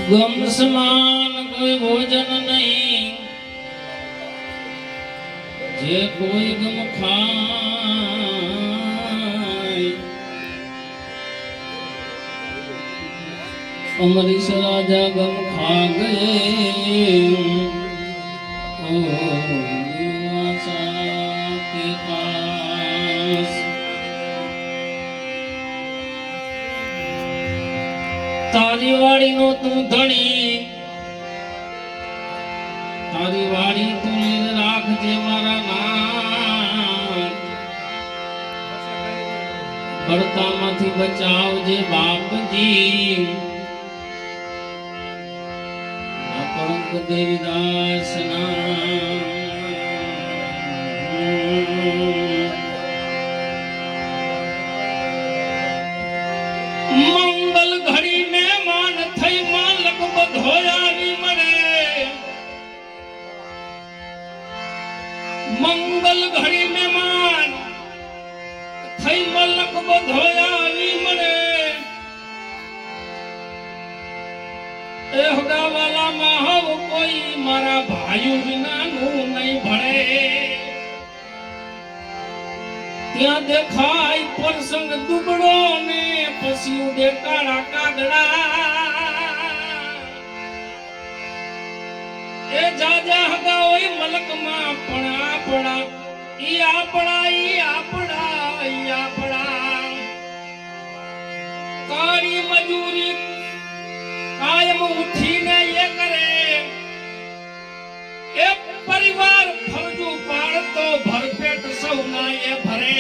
ગમ સમાન કોઈ ભોજન નહીં, જે કોઈ ગમ ખાય. અમરીશ રાજા ગમ ખા ગયે. તારી વાડી નો તું ધણી, તારી વાડી તું રાખજે મારા નામ. બળતામાંથી બચાવજે બાપજી. કળંક દેવીદાસ ના મંગલ ઘડી મહેમાન થઈ માલક બધોયાની મળે. મંગલ ઘડી મહેમાન થઈ માલક બધોયાની મળે. એ હગાવાલા માહવ કોઈ મારા ભાઈઓ વિનાનું નહીં ભળે. ત્યાં દેખાય પ્રસંગ દુબળો ને પછી ઉડે કાળા કાગડા. એ જાજા હગા હોય મલકમાં પણ આપણા ઈ આપણા ઈ આપણા ઈ આપણા. કાળી મજૂરી કાયમ ઉઠીને એ કરે. એ પરિવાર ફરજુ પાડતો ભરપેટ સૌના એ ભરે.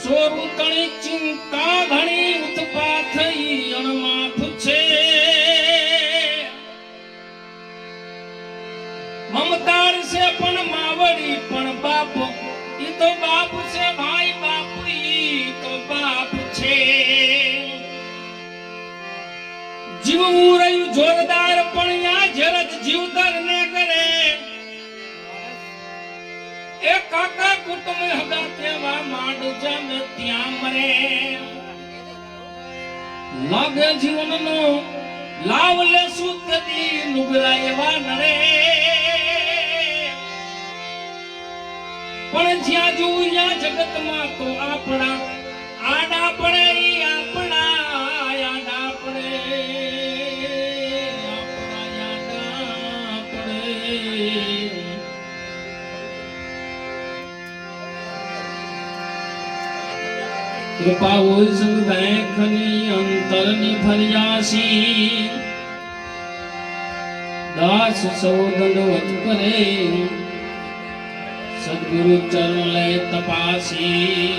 સોરું તણી ચિંતા ઘણી ઉત્પા થઈ અણમાફ છે. મમતાર છે પણ માવડી પણ બાપ. ઈ તો બાપ છે ભાઈ, બાપ ઈ તો બાપ છે. જીવવું રહ્યું જોરદાર પણ યા જરજ જીવદર ને કરે. એ કાકા કુટુંબ હગા કેવા માંડ જામે ત્યાં મરે. લાગે જીવનનો લાવ લેશું તેથી નુગરા એવા નરે. પણ જ્યાં જોઉં ત્યાં જગતમાં તો આપણા આડા પડે ઈ આપણા આડા પડે. કૃપા હોય સંગ બેખની અંતરની ફરિયાસી. દાસ સૌ દંડવત કરે સદગુરુ ચરણ લે તપાસી.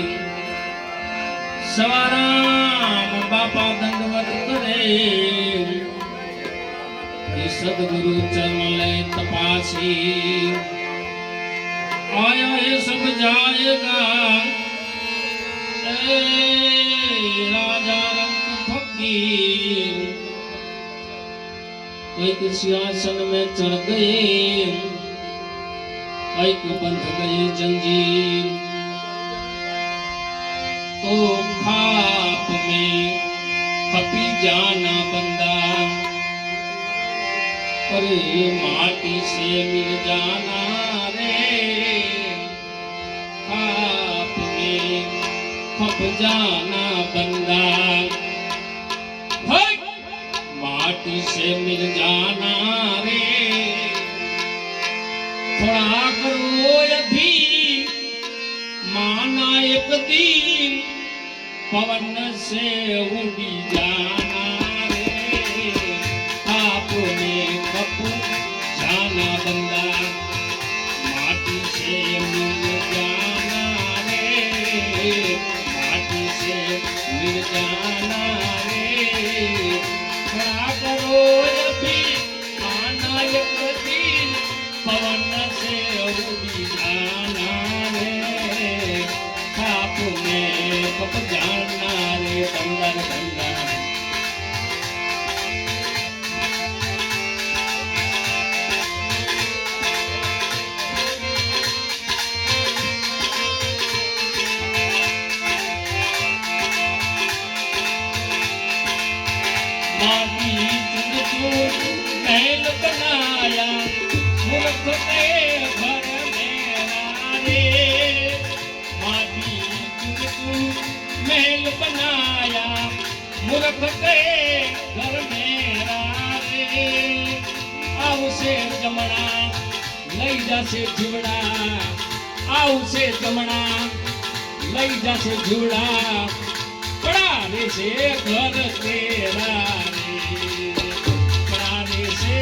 સવારામ બાપા દંડવત કરે સદગુરુ ચરણ લે તપાસી. આયા એ સબ જાયેગા राजा रंग फकीर. एक सिंहासन में चढ़ गए, एक बंध गई जंजीर. तो खाप में खपी जाना बंदा, अरे माटी से मिल जाना रे. खाप में खप जाना बंदा, माटी से मिल जाना रे. थोड़ा करो अभी माना एक दिन, पवन से उड़ी जाना रे. आपने खप जाना बंदा, माटी से मिल जाना रे. से मिल जाना रे. क्या करो अभी आना एक दिन, पवन से उड़ी जाना रे. खाप में खप जाना रे. बंदर बंदर महल बनाया मूर्ख के घर मेरा रे आवसे जमना लई जासे जीवड़ा आवसे जमना लई जासे जीवड़ा पड़ा रे से घर तेरा रे पड़ा रे से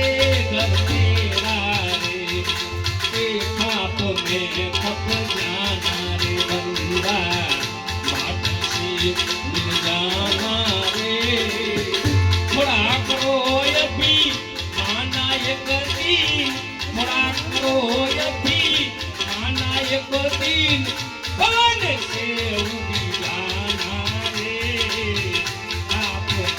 घर तेरा रे खाप में खप जाना रे बंदा माटी से मिल जाना रे थोड़ा करो अभी आना एक दिन थोड़ा करो अभी आना एक दिन कौन से उड़ी जाना रे आपने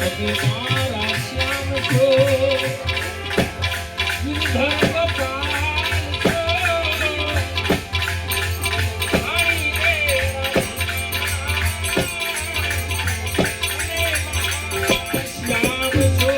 તમે મારા શ્યામ છો ગિરધર ગોપાલ છો રાણી રે શ્યામ છો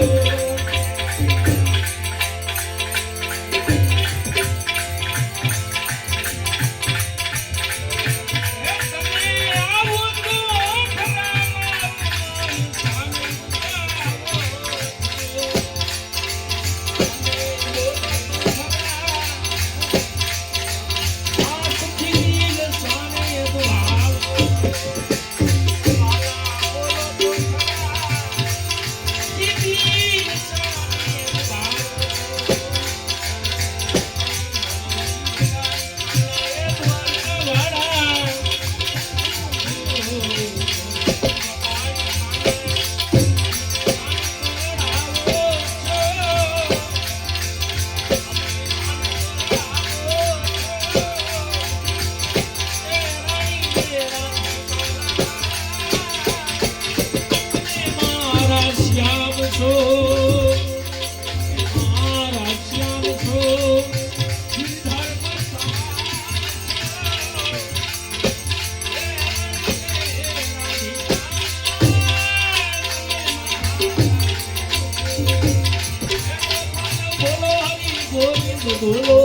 બોલો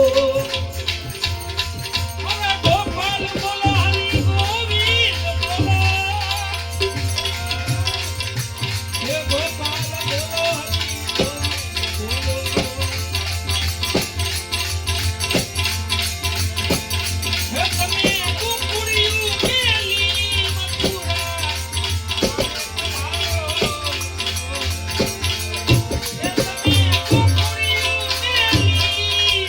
અરે ગોપાલ બોલો હરી ગોવિંદ બોલો હે ગોપાલ બોલો હરી ગોવિંદ બોલો હે તમે કુકુડિયું કેલી મથુરા હે તમે કુકુડિયું કેલી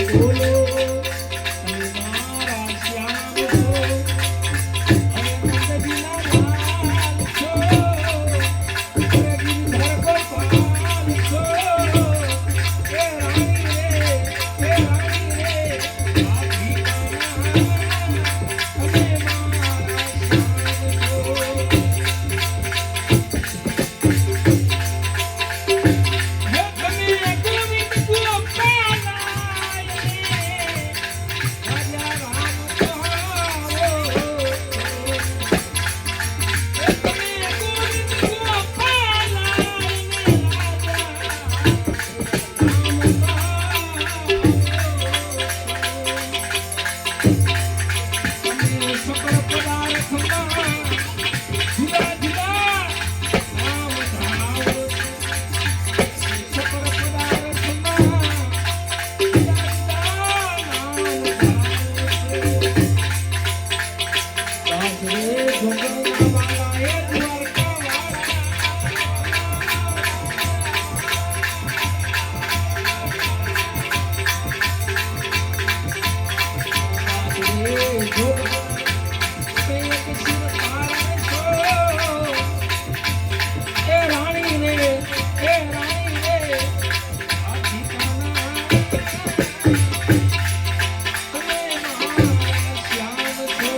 બોલો તમે મારા શ્યામ છો અને નંદજીના લાલ છો અરે ગિરધર ગોપાલ છો એ રાણી રે આ ભીખાના તમે મારા શ્યામ છો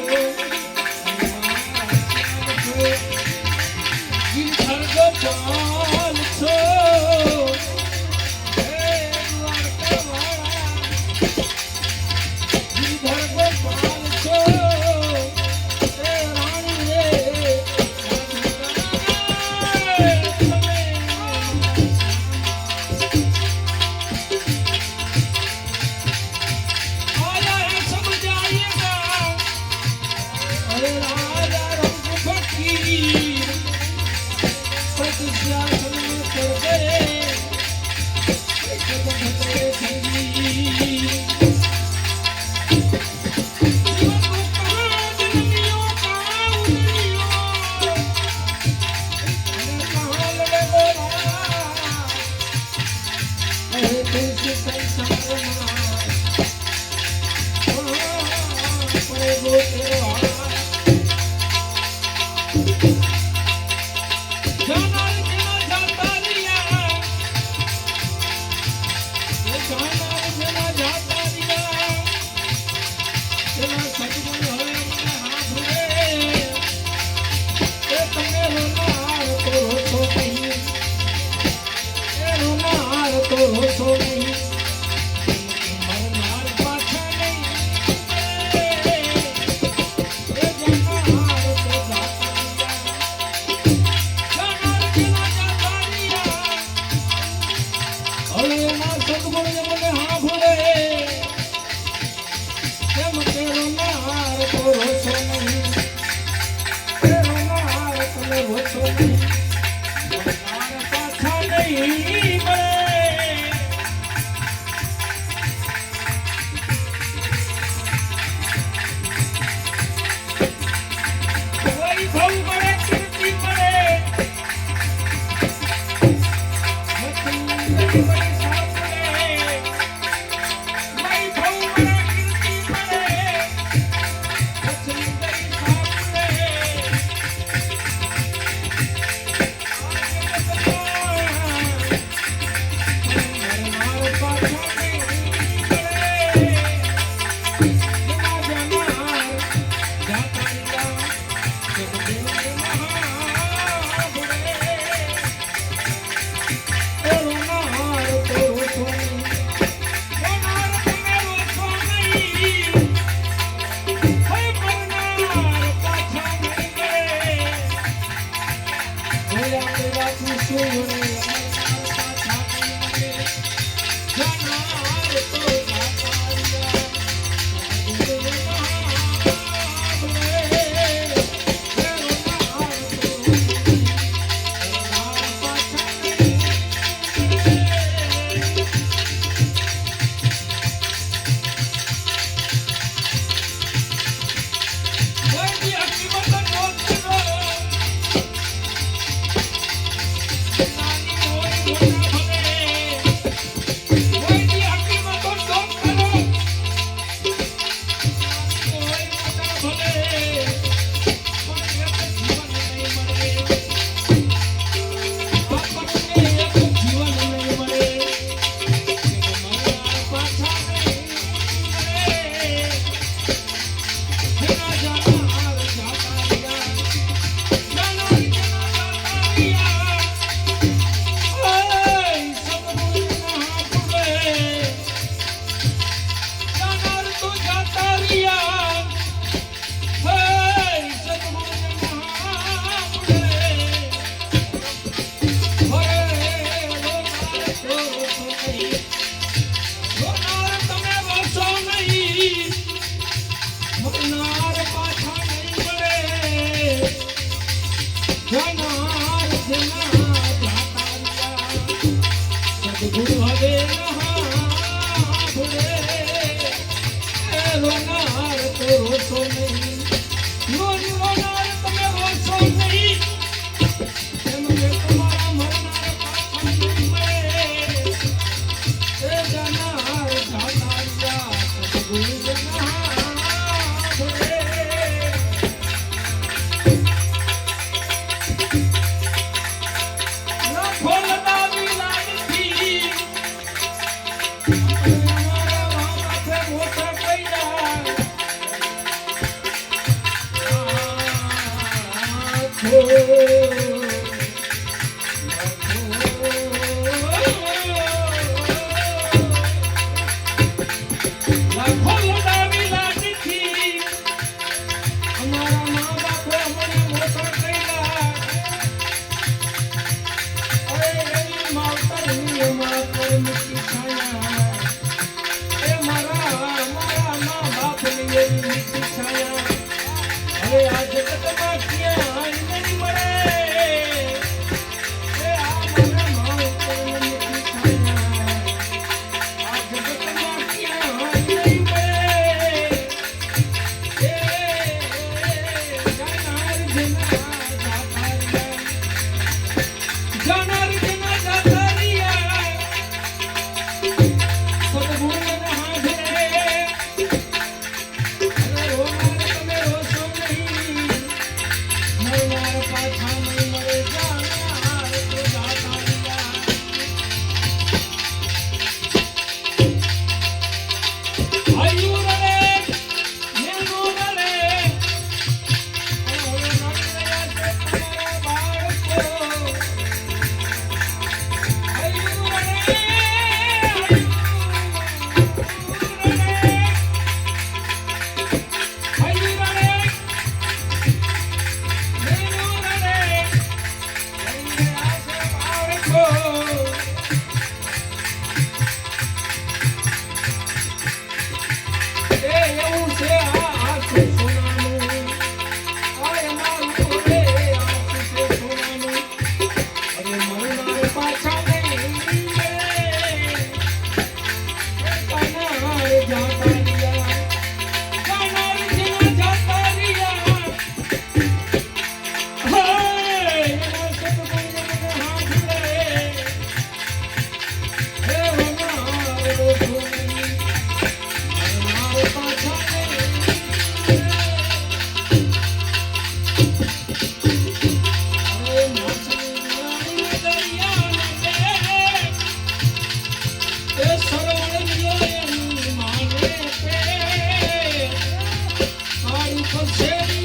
પાછા નહીં રે. કાનાર જાતા રહ્યા, કાનાર જેવા જાતા રહ્યા. હાય એના સતગુણને હાથ લે. હે વનારો ધોની, વનારો પાછા નહીં રે. અરે માછલી દરિયાને બે, એ સરવણ લ્યો એની માને પે. મારું કસેરી